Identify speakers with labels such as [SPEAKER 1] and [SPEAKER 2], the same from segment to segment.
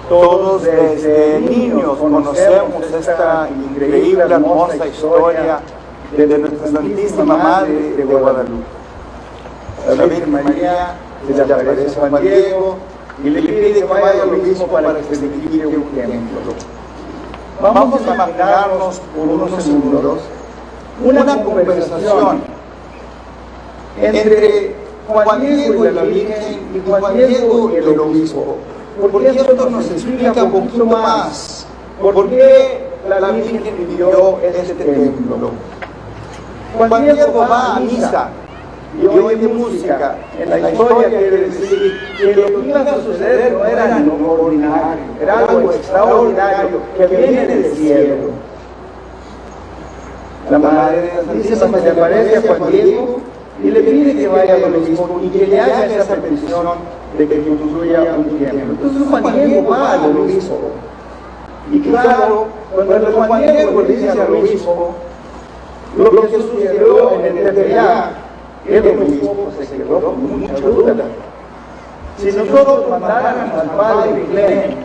[SPEAKER 1] Todos desde niños conocemos esta increíble, hermosa historia de nuestra Santísima Madre de Guadalupe. La Virgen María le aparece a Juan Diego y le pide que vaya al obispo para que se le quite un templo. Vamos a imaginarnos por unos segundos una conversación entre Juan Diego y la Virgen y Juan Diego y el obispo. Porque esto nos explica un poquito más por qué la Virgen pidió este templo. Juan Diego va a misa y oye música. En la historia quiere decir que lo que iba a suceder no era algo ordinario, era algo extraordinario que viene del cielo. La Madre de la Santísima se aparece a Juan Diego y le pide que vaya al obispo y que le haga esa petición de que construya un templo. Entonces Juan Diego va al obispo. Y claro, cuando Juan Diego le dice al obispo lo que sucedió en el Tepeyac, el obispo se quedó con mucha duda. Si nosotros mandáramos al padre Glenn,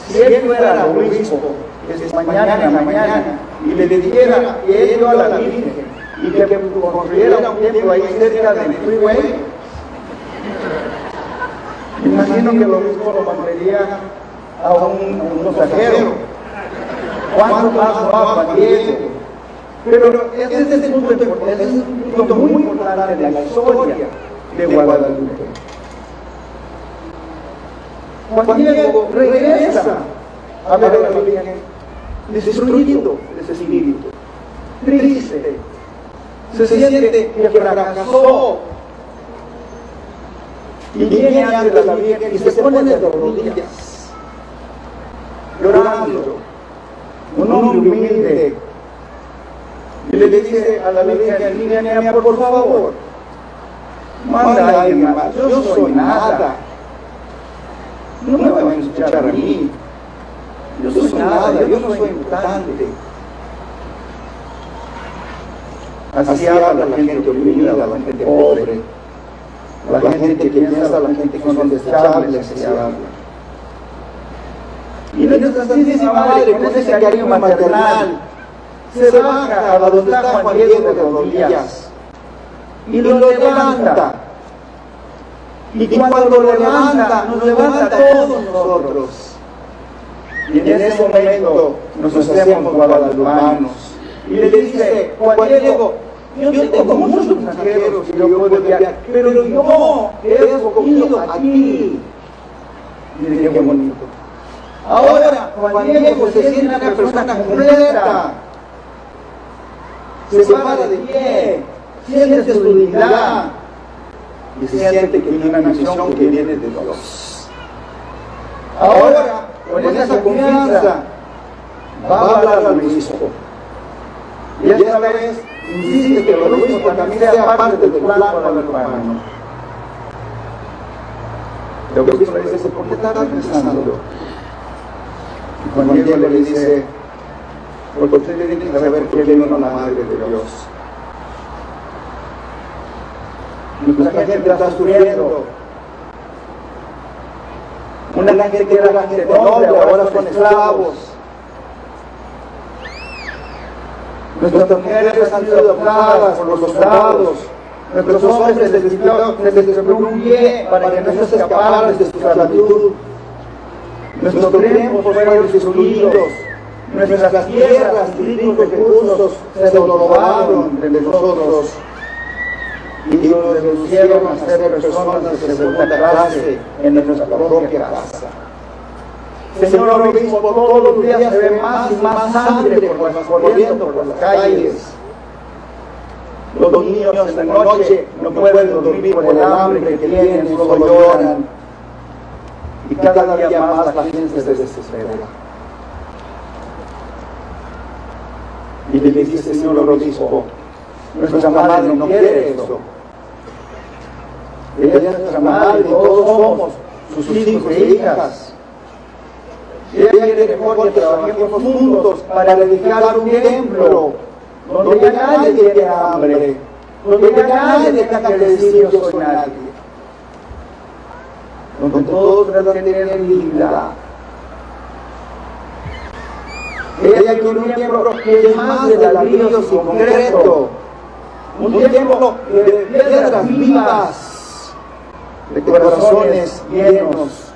[SPEAKER 1] si él fuera el obispo, desde mañana en la mañana, y le dijera que él dio a la Virgen y que construyera un templo ahí cerca del freeway, imagino que el obispo lo mandaría a un mensajero. ¿Cuánto más va Juan Diego? Pero este es un punto muy importante de la historia de Guadalupe. Juan Diego regresa a ver a la Virgen destruido de ese espíritu, triste, se siente que fracasó. Y viene ante la Virgen y se pone de rodillas, llorando, un hombre humilde, y le dice a la Virgen: Virgen, por favor, manda a alguien más, yo soy nada, no me van a escuchar a mí, yo soy nada, yo no soy importante. Así habla la gente oprimida, la gente pobre, la gente que piensa, la gente que son desechables, se habla. Y nuestra Santísima Madre, con ese cariño maternal, se baja a donde está Juan Diego de rodillas y lo levanta. Y cuando lo levanta, nos levanta a todos nosotros. Y en ese momento nos hacemos guadalupanos. Y le dice: Juan Diego, yo tengo muchos extranjeros y yo puedo enviar, pero yo te he escogido a ti. Mire qué bonito. Ahora Juan Diego se siente una persona completa, se para de pie, siente su dignidad y se siente que tiene una misión que viene de Dios. Ahora, con esa confianza, va a hablar al obispo. Y esta vez insiste que el obispo también sea parte del plan guadalupano. El obispo le dice: ¿por qué estás pensando? Y Juan Diego le dice: porque usted tiene que saber que vino la Madre de Dios. Nuestra gente está sufriendo. Una gente que era la gente noble, ahora son esclavos. Nuestras mujeres han sido adoptadas por los soldados. Nuestros hombres les distribuyeron un pie para que no se escaparan de su esclavitud. Nuestros templos fueron destruidos. Nuestras tierras y ricos recursos se robaron de nosotros y nos reducieron a ser personas de segunda clase en nuestra propia casa. Señor obispo, todos los días se ve más y más sangre corriendo por las calles. Los niños en la noche no pueden dormir por el hambre que tienen, solo lloran. Y cada día más la gente se desespera. Y le dice: Señor obispo, nuestra madre no quiere eso. Ella es nuestra madre, todos somos sus hijos e hijas. Ella quiere mejor que trabajemos juntos para edificar un templo donde ya nadie tiene hambre, donde ya nadie tenga que decir yo soy nadie, donde todos puedan tener dignidad, Hay aquí un tiempo que es más de ladrillos y concreto, un tiempo de piedras vivas, de corazones llenos,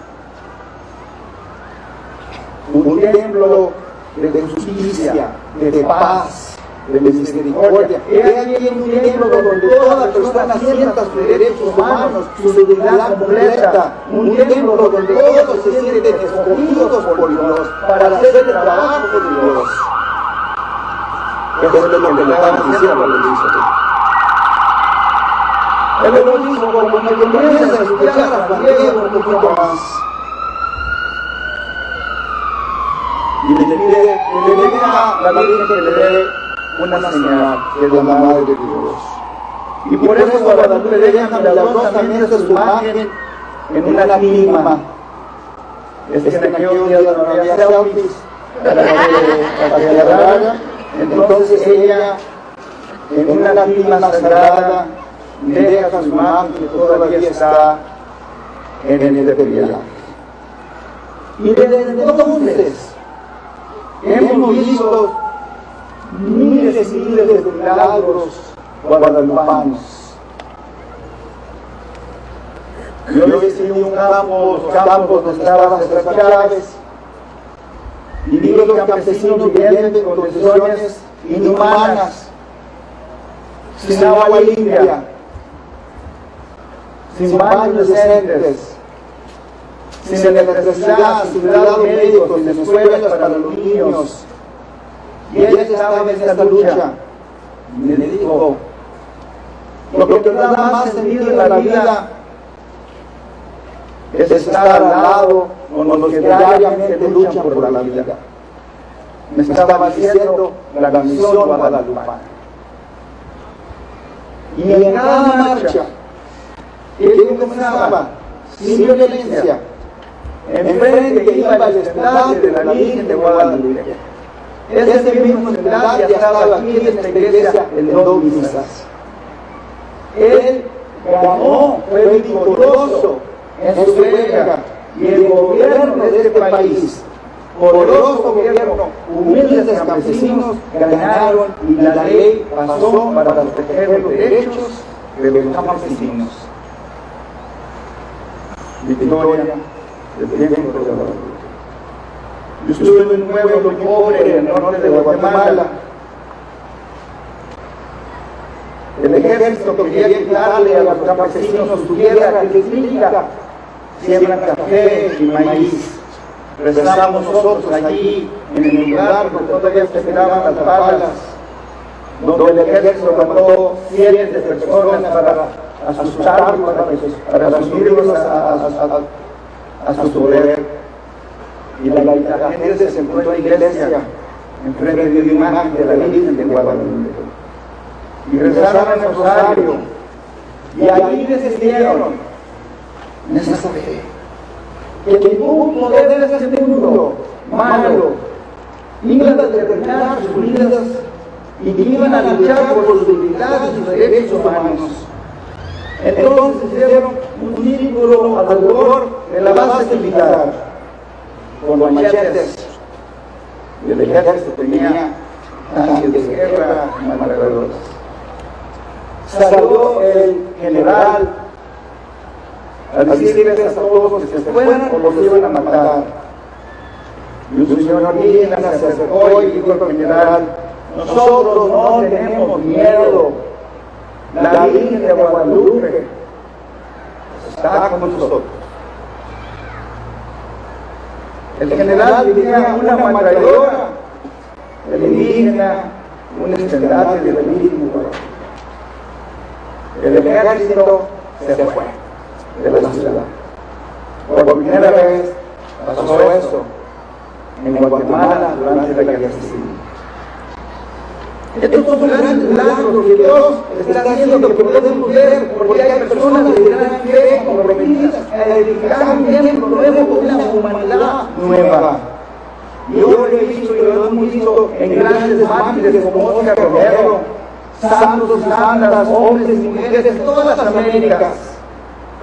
[SPEAKER 1] un templo de justicia, de paz, de misericordia. He aquí un templo donde toda persona sienta sus derechos humanos, su dignidad completa, un templo donde todos se sienten escogidos por Dios para hacer el trabajo de Dios. Eso es lo que le estamos diciendo al obispo. El obispo, como me comienza a escuchar a Juan Diego un poquito más, y le pide a la Virgen que le dé una señal, que es la Madre de Dios. Y por eso Guadalupe le deja milagrosamente su imagen en una lágrima. Es que en aquellos días no había selfies para que la haga. Entonces ella, en una lágrima sagrada, deja su imagen que todavía está en el viaje. Y desde entonces hemos visto miles y miles de milagros guadalupanos. Yo visité un campo donde estaban las Chávez y vi los campesinos viviendo en condiciones inhumanas, sin agua limpia, sin baños decentes, sin electricidad, sin cuidado médico, sin escuelas para los niños. Y ella estaba en esta lucha. Y me dijo, lo que da más sentido en la vida es estar al lado con los que diariamente luchan por la vida. Me estaba diciendo la misión guadalupana. Y en cada marcha que comenzaba sin violencia, enfrente que iba el estandarte de la Virgen de Guadalupe, ese mismo estandarte estaba aquí en esta iglesia en 2 misas. Él ganó, fue victorioso en su guerra, y el gobierno de este país, poderoso gobierno, humildes campesinos, ganaron y la ley pasó para proteger los derechos de los campesinos. Victoria del tiempo de Guadalupe. Yo estuve en un pueblo muy pobre en el norte de Guatemala. El ejército quería quitarle a los campesinos su tierra, que significa siembran café y maíz. Rezamos nosotros allí en el lugar donde todavía se esperaban las balas, donde el ejército mató cientos de personas para asustarlos, para subirlos a su poder. Y la gente se encontró en la iglesia enfrente de una imagen de la Virgen de Guadalupe. Y rezaron el rosario. Y ahí decidieron en esa fe que ningún poder de este mundo malo iba a determinar sus vidas y que iban a luchar por sus dignidades y sus derechos humanos. Entonces hicieron un círculo alrededor de la base militar con machetes, y el ejército tenía tanques de guerra alrededor. Salió el general a decirles a todos que se fueran o los iban a matar. Y un señor indígena se acercó y dijo al general: nosotros no tenemos miedo, la Virgen de Guadalupe está con nosotros. El general tenía una ametralladora, el indígena un estandarte de la Virgen de Guadalupe. El ejército se fue de la ciudad. Por primera vez pasó esto en Guatemala durante la guerra civil. Estos son grandes milagros que Dios está haciendo, que podemos ver, porque hay personas de gran fe comprometidas a edificar un templo nuevo con una humanidad nueva. Y yo lo he visto y lo hemos visto en grandes mártires como Oscar Romero, santos y santas, hombres y mujeres de todas las Américas,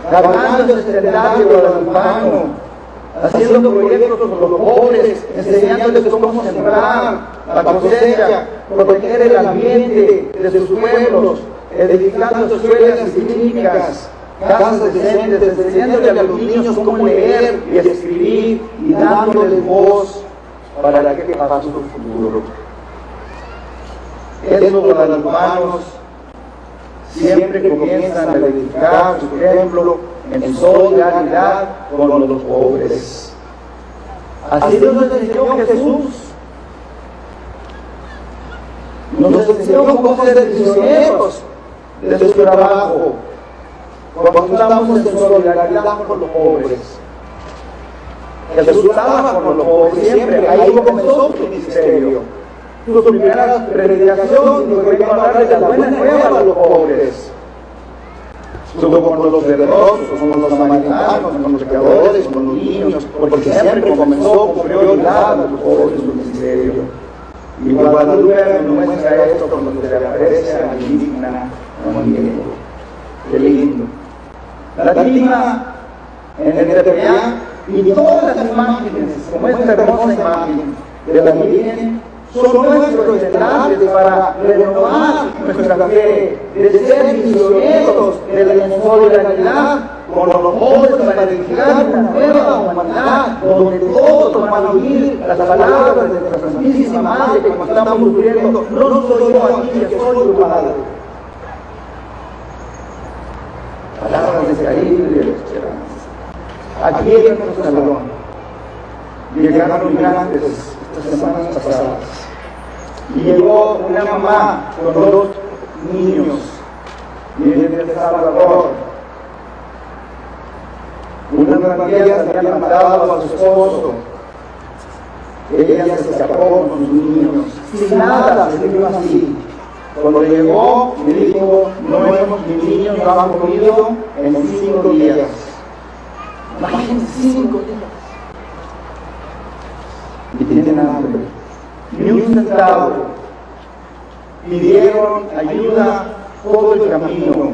[SPEAKER 1] cargando el estandarte guadalupano, haciendo proyectos con los pobres, enseñándoles cómo sembrar la cosecha, proteger el ambiente de sus pueblos, edificando escuelas y clínicas, casas decentes, enseñándole a los niños cómo leer y escribir y dándoles voz para que para su futuro. Eso para los humanos siempre comienzan a edificar su templo en solidaridad con los pobres. Así nos enseñó Jesús. Nos enseñó cómo ser misioneros de su trabajo, cuando estamos en solidaridad con los pobres. Jesús estaba con los pobres siempre, ahí comenzó su ministerio. Su primera predicación fue hablarle de la buena nueva a los pobres. Estuvo con los verdorosos, con los samaritanos, con los pecadores, con los niños, porque siempre comenzó con prioridad a los pobres su ministerio. Y Guadalupe nos muestra esto cuando se le aparece a la digna Manuel. Qué lindo. La digna en el Tepeyac y todas las imágenes, como esta hermosa imagen de la Virgen, son nuestros estándares para renovar nuestra fe, de ser misioneros de la solidaridad con los pobres para edificar una nueva humanidad, donde todos van a oír las palabras de nuestra Santísima Madre, que como estamos sufriendo, no soy yo aquí, que soy tu Padre. Palabras de cariño y de esperanza. Aquí en nuestro salón llegaron migrantes estas semanas pasadas. Y llegó una mamá con 2 niños, vienen de El Salvador. Una familia se había matado a su esposo. Ella se escapó con sus niños, sin nada, se dijo así. Cuando llegó, me dijo, mis niños no han comido en 5 días. Imagínense 5 días. Y tienen hambre. Ni un centavo. Pidieron ayuda todo el camino.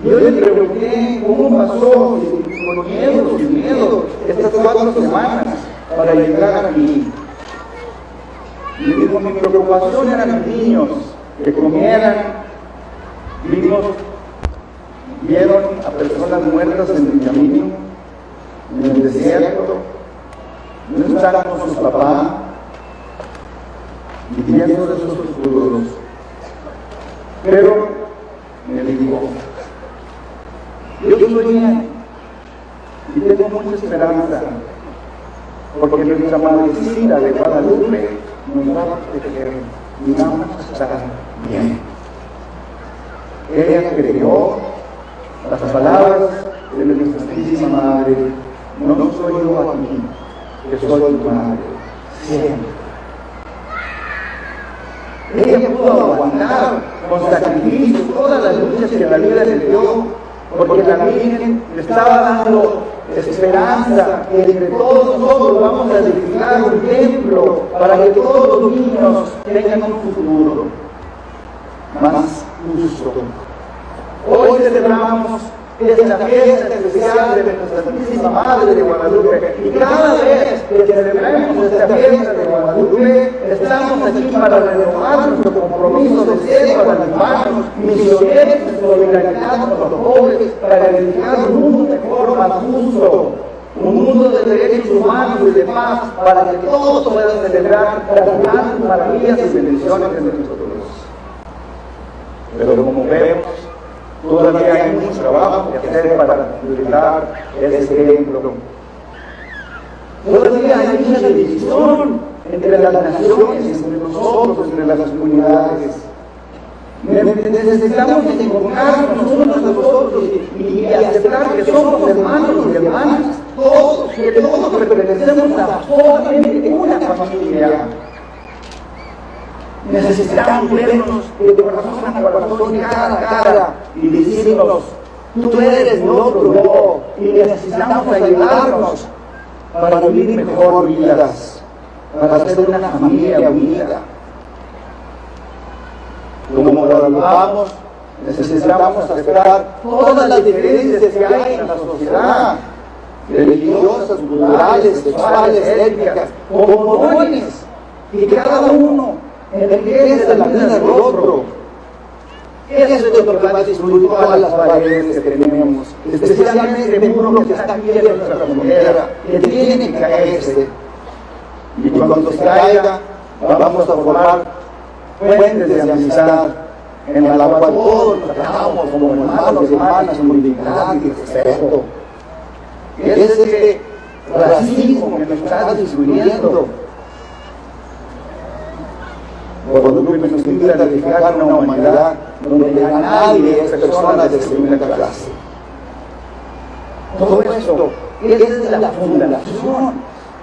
[SPEAKER 1] Y yo le pregunté cómo pasó, sin miedo, estas 4 semanas para llegar aquí. Y me dijo, mi preocupación eran los niños, que comieran. Vieron a personas muertas en el camino, en el desierto, no estaban con sus papás, viviendo de sus futuros. Pero me dijo, yo soy bien y tengo mucha esperanza, porque nuestra madrecita de Guadalupe nos va a proteger y vamos a estar bien. Ella creyó las palabras de nuestra Santísima Madre, no soy yo aquí, que soy tu madre, siempre. Ella pudo aguantar con sacrificio todas las luchas que la vida le dio, porque la Virgen le estaba dando esperanza que entre todos nosotros vamos a edificar un templo para que todos los niños tengan un futuro más justo. Hoy celebramos esta fiesta especial de nuestra Santísima Madre de Guadalupe, y cada vez que celebremos esta fiesta de Guadalupe estamos aquí para renovar nuestro compromiso de ser para los hermanos misioneros de solidaridad con los pobres, para edificar un mundo mejor, más justo, un mundo de derechos humanos y de paz, para que todos puedan celebrar las grandes maravillas y bendiciones de nuestro Dios. Pero como vemos, todavía hay mucho trabajo que hacer para completar ese templo. Todavía hay mucha división entre las naciones, entre nosotros, entre las comunidades. Necesitamos encontrarnos unos a nosotros y aceptar que somos hermanos y hermanas, todos, que todos pertenecemos a una familia. Necesitamos vernos de corazón a corazón, cara a cara, y decirnos, tú eres nuestro yo, y necesitamos ayudarnos para vivir mejor vidas, para ser una familia unida. Como lo vamos, necesitamos aceptar todas las diferencias que hay en la sociedad, religiosas, culturales, sexuales, étnicas, como dones, y cada uno enriquece la vida del otro. Eso es lo que va a destruir todas las paredes que tenemos, especialmente el muro que está aquí en nuestra frontera, que tiene que caerse. Y cuando se caiga, vamos a formar fuentes de amistad en la cual todos nos tratamos como hermanos y hermanas con dignidad y respeto. Ese racismo que nos está destruyendo. Cuando Lupe nos invita a edificar una humanidad donde a nadie es persona de segunda clase. Todo esto es la fundación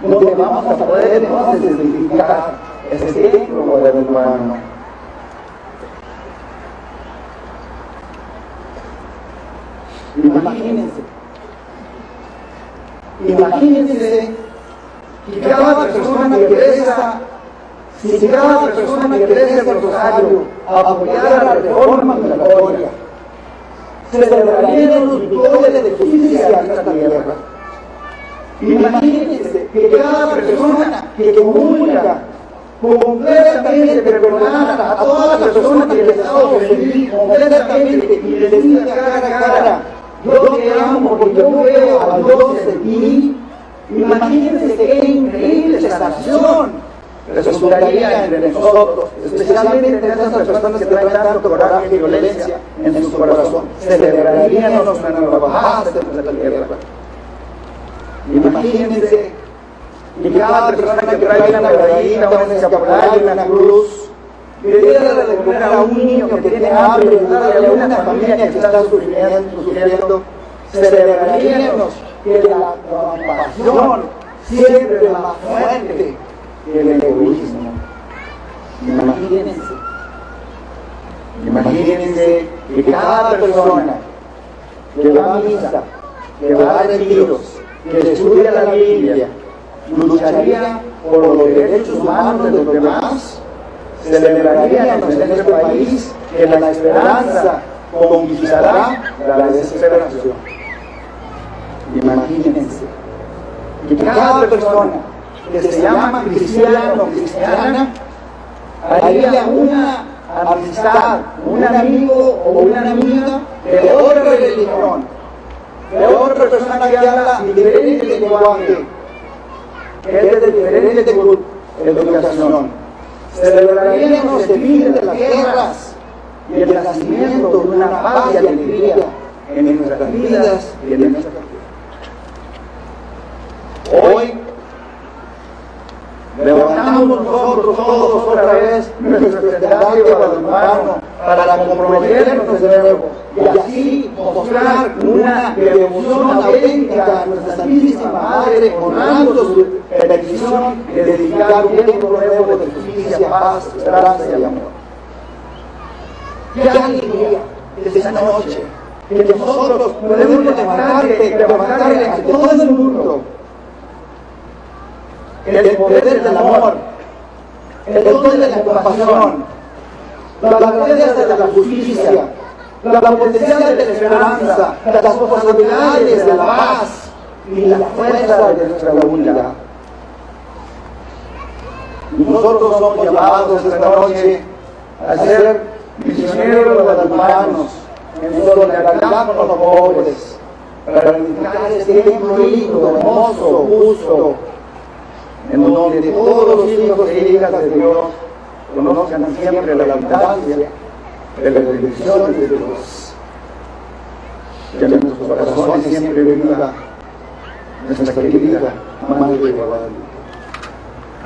[SPEAKER 1] donde vamos a poder entonces edificar ese templo del humano. Imagínense que cada persona que reza, si cada persona que reza el rosario apoyara la reforma migratoria, celebrarían los victorias de justicia en esta tierra. Imagínense que cada persona que comulga completamente perdonara a todas las personas que les ha ofendido completamente y les diga cara a cara: yo te amo porque yo veo a Dios en ti. Imagínense qué increíble sanación resultaría entre nosotros, especialmente entre esas personas que traen tanto coraje y violencia en su corazón. Celebraríamos una nueva paz en nuestra tierra. Imagínense que cada persona que trae una medallita, un escapulario, una cruz, que diera de comer a un niño que tiene hambre, ayudarle a una familia que está sufriendo, celebraríamos que la compasión siempre es más fuerte que el egoísmo. Imagínense que cada persona que va a misa, que va a retiros, que estudia la Biblia, lucharía por los derechos humanos de los demás, celebraríamos en este país que la esperanza conquistará la desesperación. Imagínense que cada persona que se llama cristiano o cristiana haría una amistad, un amigo o una amiga de otra religión, de otra persona que habla diferente lenguaje, que es de diferente educación. Celebraríamos el fin de las guerras y el nacimiento de una paz y alegría en nuestras vidas y en nuestra tierra. Hoy levantamos nosotros todos otra vez nuestro escenario guadalupano para comprometernos de nuevo y así mostrar una devoción auténtica a nuestra Santísima Madre, honrando su petición de dedicar un tiempo nuevo de justicia, paz, esperanza y amor. ¡Qué alegría esta noche! Que nosotros podemos levantarle a todo el mundo el poder del amor, el poder de la compasión, la grandeza de la justicia, la potencial de la esperanza, las posibilidades de la paz y la fuerza de nuestra unidad. Nosotros somos llamados esta noche a ser misioneros guadalupanos en solidaridad con los pobres, para edificar este templo lindo, hermoso, justo, en donde todos los hijos e hijas de Dios conozcan siempre la abundancia de las bendiciones de Dios. Que en nuestros corazones siempre viva nuestra querida Madre de Guadalupe.